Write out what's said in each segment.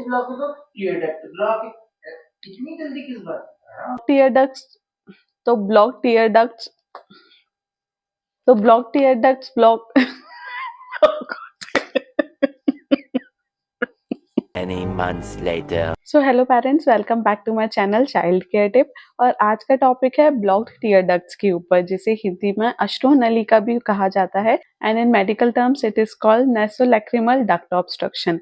Block है तो tear duct block है। इतनी जल्दी किस बात? टीयर डक्ट्स तो ब्लॉक टीयर डक्ट्स तो block tear ducts block Many months later. So hello parents, welcome back to my channel child care tip. और आज का टॉपिक है ब्लॉक्ड टीयर डक्ट्स के ऊपर, जिसे हिंदी में अश्रुनलिका भी कहा जाता है and in medical terms it is called nasolacrimal duct obstruction.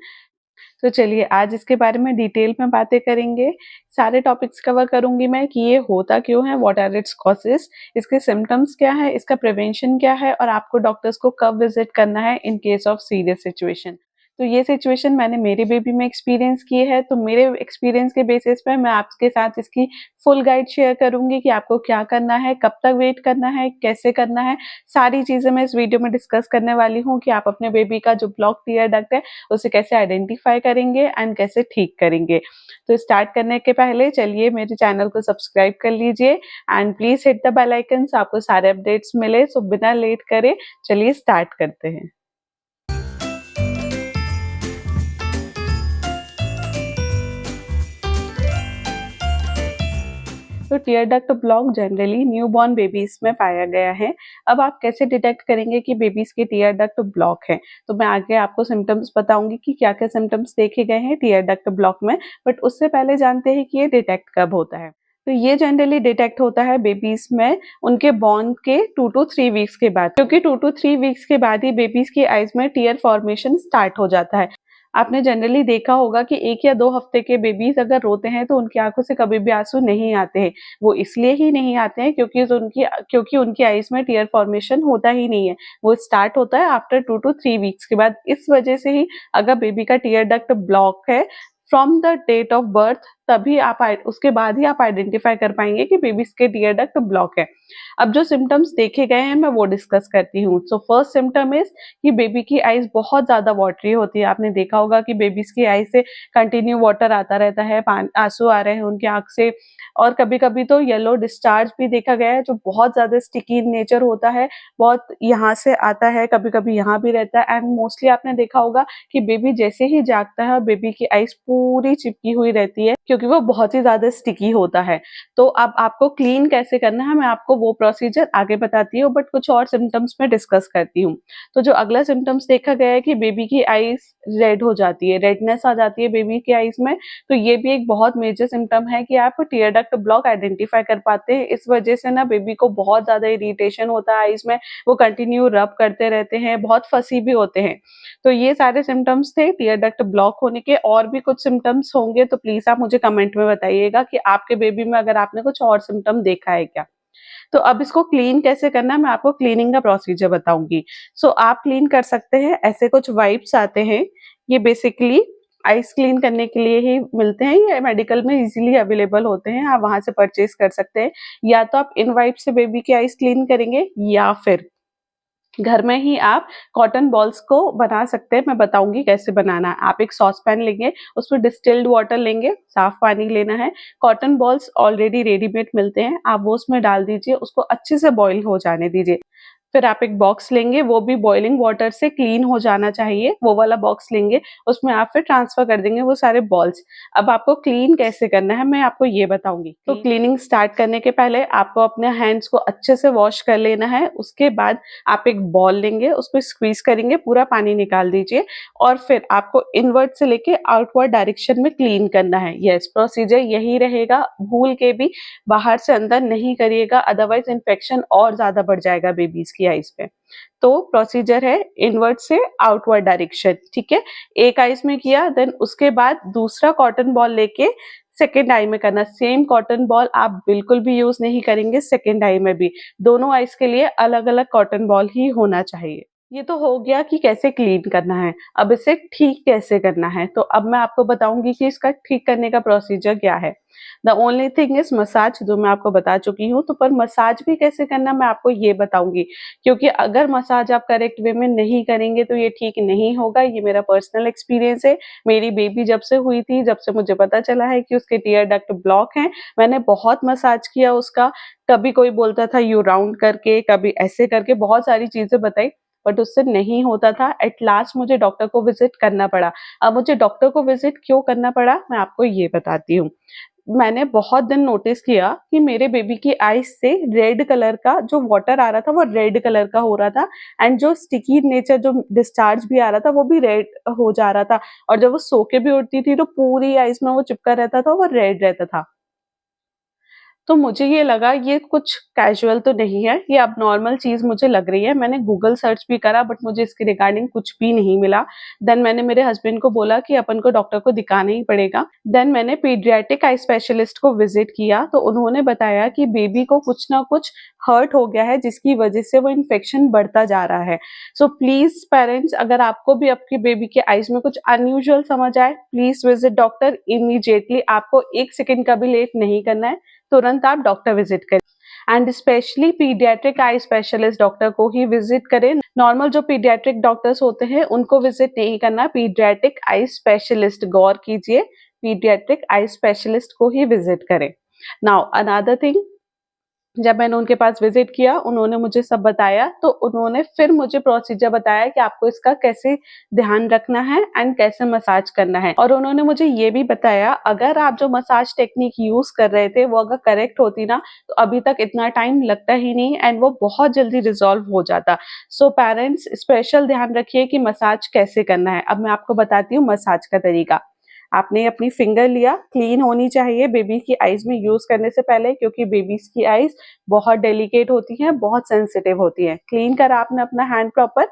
तो चलिए आज इसके बारे में डिटेल में बातें करेंगे। सारे टॉपिक्स कवर करूंगी मैं कि ये होता क्यों है, व्हाट आर इट्स कॉजेस, इसके सिम्टम्स क्या है, इसका प्रिवेंशन क्या है और आपको डॉक्टर्स को कब विजिट करना है in case of serious situation. तो ये सिचुएशन मैंने मेरे बेबी में एक्सपीरियंस की है, तो मेरे एक्सपीरियंस के बेसिस पे मैं आपके साथ इसकी फुल गाइड शेयर करूंगी कि आपको क्या करना है, कब तक वेट करना है, कैसे करना है। सारी चीजें मैं इस वीडियो में डिस्कस करने वाली हूँ कि आप अपने बेबी का जो ब्लॉक टीयर डक्ट है उसे कैसे आइडेंटिफाई करेंगे एंड कैसे ठीक करेंगे। तो स्टार्ट करने के पहले चलिए मेरे चैनल को सब्सक्राइब कर लीजिए and please hit the bell icon so आपको सारे अपडेट्स मिले। सो बिना लेट करे चलिए स्टार्ट करते हैं। तो tear duct block generally newborn babies में पाया गया है। अब आप कैसे डिटेक्ट करेंगे कि बेबीज के टीयर डक्ट ब्लॉक है, तो मैं आगे आपको सिम्टम्स बताऊंगी कि क्या क्या सिम्टम्स देखे गए हैं टीयर डक्ट ब्लॉक में। बट उससे पहले जानते हैं कि ये डिटेक्ट कब होता है। तो ये जनरली डिटेक्ट होता है बेबीज में उनके बॉर्न के 2 to 3 वीक्स के बाद, क्योंकि 2 to 3 वीक्स के बाद ही बेबीज की आईज में टीयर फॉर्मेशन स्टार्ट हो जाता है। आपने जनरली देखा होगा कि 1 या 2 हफ्ते के बेबीज अगर रोते हैं तो उनकी आंखों से कभी भी आंसू नहीं आते हैं। वो इसलिए ही नहीं आते हैं क्योंकि उनकी आईज में टीयर फॉर्मेशन होता ही नहीं है। वो स्टार्ट होता है आफ्टर 2 to 3 वीक्स के बाद। इस वजह से ही अगर बेबी का टीयर डक्ट ब्लॉक है from the date of birth, तभी आप उसके बाद ही आप आइडेंटिफाई कर पाएंगे कि बेबीज के टीयर डक्ट ब्लॉक है। अब जो सिम्टम्स देखे गए हैं मैं वो डिस्कस करती हूँ। सो फर्स्ट सिम्टम इज कि बेबी की आईज बहुत ज्यादा वाटरी होती है। आपने देखा होगा कि बेबीज की आईज से कंटिन्यू वाटर आता रहता है, आंसू आ रहे हैं उनकी आंख से, और कभी कभी तो येलो डिस्चार्ज भी देखा गया है जो बहुत ज्यादा स्टिकी इन नेचर होता है। बहुत यहाँ से आता है, कभी कभी यहाँ भी रहता है एंड मोस्टली आपने देखा होगा कि बेबी जैसे ही जागता है बेबी की आईज पूरी चिपकी हुई रहती है क्योंकि वो बहुत ही ज्यादा स्टिकी होता है। तो अब आपको क्लीन कैसे करना है मैं आपको वो प्रोसीजर आगे बताती हूँ, बट कुछ और सिम्टम्स में डिस्कस करती हूँ। तो जो अगला सिम्टम्स देखा गया है कि बेबी की आईज रेड हो जाती है, रेडनेस आ जाती है बेबी की आईज में। तो ये भी एक बहुत मेजर सिम्टम है कि आप टीयर डक्ट ब्लॉक आइडेंटिफाई कर पाते हैं। इस वजह से ना बेबी को बहुत ज्यादा इरिटेशन होता है आईज में, वो कंटिन्यू रब करते रहते हैं, बहुत फसी भी होते हैं। तो ये सारे सिम्टम्स थे टीयर डक्ट ब्लॉक होने के। और भी कुछ सिम्टम्स होंगे तो प्लीज आप मुझे कमेंट में बताइएगा कि आपके बेबी में अगर आपने कुछ और सिम्टम देखा है क्या। तो अब इसको क्लीन कैसे करना है मैं आपको क्लीनिंग का प्रोसीजर बताऊंगी। सो आप क्लीन कर सकते हैं, ऐसे कुछ वाइप्स आते हैं, ये बेसिकली आइस क्लीन करने के लिए ही मिलते हैं, ये मेडिकल में इजीली अवेलेबल होते हैं, आप वहां से परचेज कर सकते हैं। या तो आप इन वाइप से बेबी की आइस क्लीन करेंगे या फिर घर में ही आप कॉटन बॉल्स को बना सकते हैं। मैं बताऊंगी कैसे बनाना है। आप एक सॉस पैन लेंगे, उसमें डिस्टिल्ड वाटर लेंगे, साफ पानी लेना है, कॉटन बॉल्स ऑलरेडी रेडीमेड मिलते हैं, आप वो उसमें डाल दीजिए, उसको अच्छे से बॉईल हो जाने दीजिए। फिर आप एक बॉक्स लेंगे, वो भी बॉइलिंग वाटर से क्लीन हो जाना चाहिए, वो वाला बॉक्स लेंगे, उसमें आप फिर ट्रांसफर कर देंगे वो सारे बॉल्स। अब आपको क्लीन कैसे करना है मैं आपको ये बताऊंगी। तो क्लीनिंग स्टार्ट करने के पहले आपको अपने हैंड्स को अच्छे से वॉश कर लेना है। उसके बाद आप एक बॉल लेंगे, उसको स्क्वीज करेंगे, पूरा पानी निकाल दीजिए और फिर आपको इनवर्ड से लेके आउटवर्ड डायरेक्शन में क्लीन करना है। यस, प्रोसीजर यही रहेगा, भूल के भी बाहर से अंदर नहीं करिएगा, अदरवाइज इन्फेक्शन और ज्यादा बढ़ जाएगा बेबीज की आईज पे। तो प्रोसीजर है इनवर्ड से आउटवर्ड डायरेक्शन, ठीक है। एक आईज में किया, देन उसके बाद दूसरा कॉटन बॉल लेके सेकेंड आई में करना। सेम कॉटन बॉल आप बिल्कुल भी यूज नहीं करेंगे सेकेंड आई में भी, दोनों आईज के लिए अलग अलग कॉटन बॉल ही होना चाहिए। ये तो हो गया कि कैसे क्लीन करना है। अब इसे ठीक कैसे करना है, तो अब मैं आपको बताऊंगी कि इसका ठीक करने का प्रोसीजर क्या है। The only thing is massage, जो मैं आपको बता चुकी हूँ। तो पर मसाज भी कैसे करना मैं आपको ये बताऊंगी, क्योंकि अगर मसाज आप करेक्ट वे में नहीं करेंगे तो ये ठीक नहीं होगा। ये मेरा पर्सनल एक्सपीरियंस है। मेरी बेबी जब से हुई थी, जब से मुझे पता चला है कि उसके टीयर डक्ट ब्लॉक है, मैंने बहुत मसाज किया उसका। कभी कोई बोलता था यू राउंड करके, कभी ऐसे करके, बहुत सारी चीजें बताई। बट उससे नहीं होता था। एट लास्ट मुझे डॉक्टर को विजिट करना पड़ा। अब मुझे डॉक्टर को विजिट क्यों करना पड़ा, मैं आपको ये बताती हूँ। मैंने बहुत दिन नोटिस किया कि मेरे बेबी की आईज से रेड कलर का जो वाटर आ रहा था वो रेड कलर का हो रहा था, एंड जो स्टिकी नेचर जो डिस्चार्ज भी आ रहा था वो भी रेड हो जा रहा था, और जब वो सो के भी उठती थी तो पूरी आईज में वो चिपका रहता था, वो रेड रहता था। तो मुझे ये लगा ये कुछ कैजुअल तो नहीं है, ये अबनॉर्मल चीज़ मुझे लग रही है। मैंने गूगल सर्च भी करा बट मुझे इसके रिगार्डिंग कुछ भी नहीं मिला। देन मैंने मेरे हस्बैंड को बोला कि अपन को डॉक्टर को दिखाना ही पड़ेगा। देन मैंने पीडियाट्रिक आई स्पेशलिस्ट को विजिट किया, तो उन्होंने बताया कि बेबी को कुछ ना कुछ हर्ट हो गया है जिसकी वजह से वो इन्फेक्शन बढ़ता जा रहा है। सो प्लीज़ पेरेंट्स, अगर आपको भी आपकी बेबी के आईज में कुछ अनयूजुअल समझ आए, प्लीज़ विजिट डॉक्टर इमीडिएटली। आपको 1 सेकंड का भी लेट नहीं करना है, तुरंत आप डॉक्टर विजिट करें and specially paediatric eye specialist doctor को ही विजिट करें। नॉर्मल जो पीडियाट्रिक डॉक्टर्स होते हैं उनको विजिट नहीं करना, पीडियाट्रिक आई स्पेशलिस्ट, गौर कीजिए, पीडियाट्रिक आई स्पेशलिस्ट को ही विजिट करें। नाउ अनदर थिंग, जब मैंने उनके पास विजिट किया, उन्होंने मुझे सब बताया, तो उन्होंने फिर मुझे प्रोसीजर बताया कि आपको इसका कैसे ध्यान रखना है एंड कैसे मसाज करना है। और उन्होंने मुझे ये भी बताया, अगर आप जो मसाज टेक्निक यूज कर रहे थे वो अगर करेक्ट होती ना, तो अभी तक इतना टाइम लगता ही नहीं एंड वो बहुत जल्दी रिजॉल्व हो जाता। सो पेरेंट्स स्पेशल ध्यान रखिए कि मसाज कैसे करना है। अब मैं आपको बताती हूँ मसाज का तरीका। आपने अपनी फिंगर लिया, क्लीन होनी चाहिए बेबी की आईज में यूज करने से पहले, क्योंकि बेबीज की आईज बहुत डेलिकेट होती हैं, बहुत सेंसिटिव होती हैं। क्लीन करा आपने अपना हैंड प्रॉपर,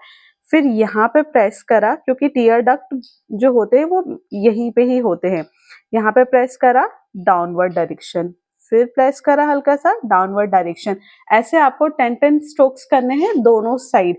फिर यहाँ पे प्रेस करा, क्योंकि टीयर डक्ट जो होते हैं वो यहीं पे ही होते हैं। यहाँ पे प्रेस करा, डाउनवर्ड डायरेक्शन, फिर प्रेस करा हल्का सा, डाउनवर्ड डायरेक्शन। ऐसे आपको 10 स्ट्रोक्स करने हैं दोनों साइड।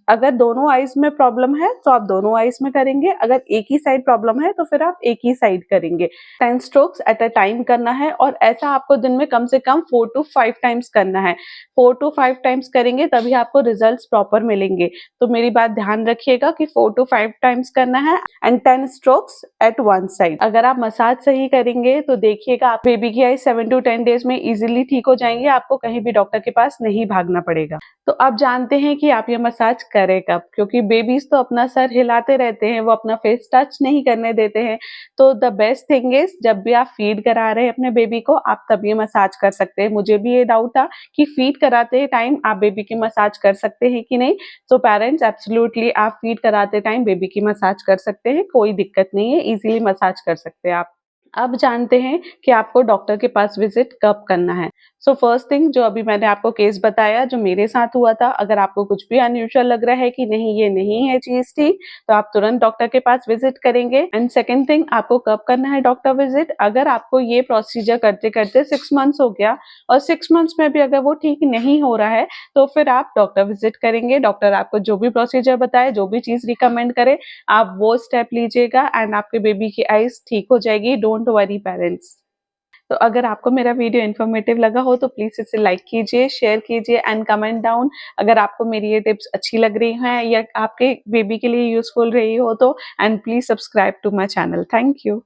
अगर दोनों आईज में प्रॉब्लम है तो आप दोनों आईज में करेंगे, अगर एक ही साइड प्रॉब्लम है तो फिर आप एक ही साइड करेंगे। 10 स्ट्रोक्स एट अ टाइम करना है, और ऐसा आपको दिन में कम से कम 4 to 5 टाइम्स करना है। 4 to 5 टाइम्स करेंगे तभी आपको रिजल्ट्स प्रॉपर मिलेंगे। तो मेरी बात ध्यान रखिएगा कि 4 to 5 टाइम्स करना है and 10 strokes at one side. अगर आप मसाज सही करेंगे तो देखिएगा आप बेबी की आई 7 to 10 डेज में इजीली ठीक हो जाएंगे, आपको कहीं भी डॉक्टर के पास नहीं भागना पड़ेगा। तो अब जानते हैं कि आप ये मसाज करें कब, क्योंकि बेबीज तो अपना सर हिलाते रहते हैं, वो अपना फेस टच नहीं करने देते हैं। तो द बेस्ट थिंग इज, जब भी आप फीड करा रहे हैं अपने बेबी को, आप तब ये मसाज कर सकते हैं। मुझे भी ये डाउट था कि फीड कराते टाइम आप बेबी की मसाज कर सकते हैं कि नहीं। तो पेरेंट्स एब्सोल्युटली आप फीड कराते टाइम बेबी की मसाज कर सकते हैं, कोई दिक्कत नहीं है, इजीली मसाज कर सकते हैं आप। अब जानते हैं कि आपको डॉक्टर के पास विजिट कब करना है। सो फर्स्ट थिंग, जो अभी मैंने आपको केस बताया जो मेरे साथ हुआ था, अगर आपको कुछ भी अनयूजुअल लग रहा है कि नहीं ये नहीं है चीज ठीक, तो आप तुरंत डॉक्टर के पास विजिट करेंगे। एंड सेकंड थिंग, आपको कब करना है डॉक्टर विजिट, अगर आपको ये प्रोसीजर करते करते 6 मंथ्स हो गया और 6 मंथ्स में भी अगर वो ठीक नहीं हो रहा है, तो फिर आप डॉक्टर विजिट करेंगे। डॉक्टर आपको जो भी प्रोसीजर बताए, जो भी चीज रिकमेंड करे, आप वो स्टेप लीजिएगा एंड आपके बेबी की आईज ठीक हो जाएगी। Don't worry parents. तो अगर आपको मेरा वीडियो इन्फॉर्मेटिव लगा हो तो प्लीज़ इसे लाइक कीजिए, शेयर कीजिए एंड कमेंट डाउन। अगर आपको मेरी ये टिप्स अच्छी लग रही हैं या आपके बेबी के लिए यूज़फुल रही हो तो, and please subscribe to my channel. Thank you.